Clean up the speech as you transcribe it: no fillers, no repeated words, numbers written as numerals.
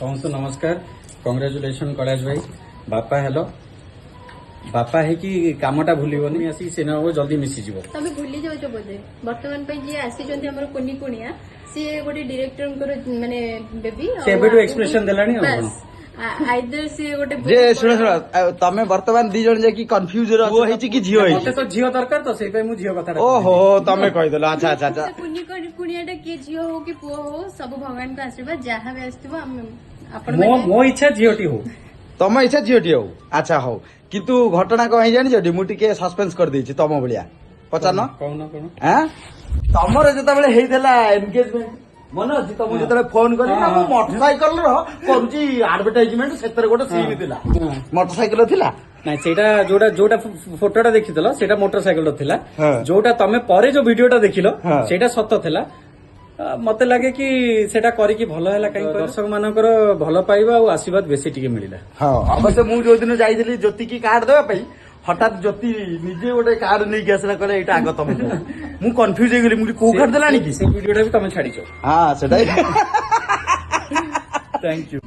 ସମସ୍ତଙ୍କୁ ନମସ୍କାର। କଂଗ୍ରାଚୁଲେସନ କୈଳାସ ଭାଇ। ବାପା ହେଲ ବାପା ହେଇକି କାମଟା ଭୁଲିବନି, ଆସିକି ସିନେମାକୁ ଜଲ୍ଦି ମିଶିଯିବ। ତମେ ଭୁଲି ଯାଉଛ ବୋଧେ ବର୍ତ୍ତମାନ ପାଇଁ ଯିଏ ଆସିଛନ୍ତି ଆମର କୁନି କୁଣିଆ ସିଏ ଗୋଟେ ଡିରେକ୍ଟରଙ୍କର ମାନେ ବେବି। ସେ ଏବେଠୁ ଏକ୍ସପ୍ରେସନ ଦେଲାଣି ଆଉ କଣ। ଆଇଦର ସିଏ ଗୋଟେ ଯେ ଶୁଣ ଶୁଣ ତମେ ବର୍ତ୍ତମାନ ଦି ଜଣ ଯାଇକି କନଫ୍ୟୁଜ ପୁଅ ହେଇଛି କି ଝିଅ ମତେ ହେଇଛି? ତ ଝିଅ ଦରକାର ତ ସେଇପାଇଁ ମୁଁ ଝିଅ କଥା ଓହୋ ତମେ କହିଦେଲ। ଆଚ୍ଛା ଆଚ୍ଛା ଆଚ୍ଛା। କୁନି କୁଣିଆଟା କିଏ ଝିଅ ହଉ କି ପୁଅ ହଉ ସବୁ ଭଗବାନଙ୍କ ଆଶୀର୍ବାଦ, ଯାହା ବି ଆସିଥିବ ଆମେ ଆପଣ ମୋ ଇଚ୍ଛା ଝିଅଟି ହଉ। ତମ ଇଚ୍ଛା ଝିଅଟି ହଉ। ଆଚ୍ଛା ହଉ, କିନ୍ତୁ ଘଟଣା କଣ ହେଇ ଜାଣିଛଟି? ମୁଁ ଟିକେ ସସ୍ପେନ୍ସ କରିଦେଇଛି ତମ ଭଳିଆ। ପଚାରୁନ କହୁନ କଣ? ଆଁ ତମର ଯେତେବେଳେ ହେଇଥିଲା ଏନଗେଜମେଣ୍ଟ ମନେ ଅଛି? ତମକୁ ଯେତେବେଳେ ଫୋନ କଲି ନା ମୁଁ ମୋଟରସାଇକେଲ ର କରୁଛି ଆଡଭର୍ଟାଇଜମେଣ୍ଟ, ସେଥିରେ ଗୋଟେ ସିନ୍ ଥିଲା। ମୋଟରସାଇକେଲ ଥିଲା। ନାଇଁ ସେଇଟା ଯୋଉଟା ଫଟୋଟା ଦେଖିଥିଲ ସେଇଟା ମୋଟର ସାଇକେଲ ଥିଲା। ହଁ। ଯୋଉଟା ତମେ ପରେ ଯୋଉ ଭିଡିଓଟା ଦେଖିଲ ହଁ। ସେଇଟା ସତ ଥିଲା। ମତେ ଲାଗେ କି ସେଇଟା କରିକି ଭଲ ହେଲା, କାହିଁକି ଦର୍ଶକ ମାନଙ୍କର ଭଲ ପାଇବା ଆଉ ଆଶୀର୍ବାଦ ବେଶୀ ଟିକେ ମିଳିଲା। ହଁ ଅବଶ୍ୟ ମୁଁ ଯୋଉଦିନ ଯାଇଥିଲି ଜ୍ୟୋତିକି କାର୍ଡ ଦେବା ପାଇଁ, ହଠାତ୍ ଜ୍ୟୋତି ନିଜେ ଗୋଟେ କାର୍ଡ ନେଇକି ଆସିଲା, କହିଲା ଏଇଟା ଆଗ ତମେ ଦିଅ। ମୁଁ କନଫ୍ୟୁଜ ହେଇଗଲି, ମୁଁ କୋଉ କାର୍ଡ ଦେଲାଣି କି? ସେ ଭିଡିଓଟା ବି ତମେ ଛାଡିଛ। ହଁ ସେଟା ଥ୍ୟାଙ୍କ ୟୁ।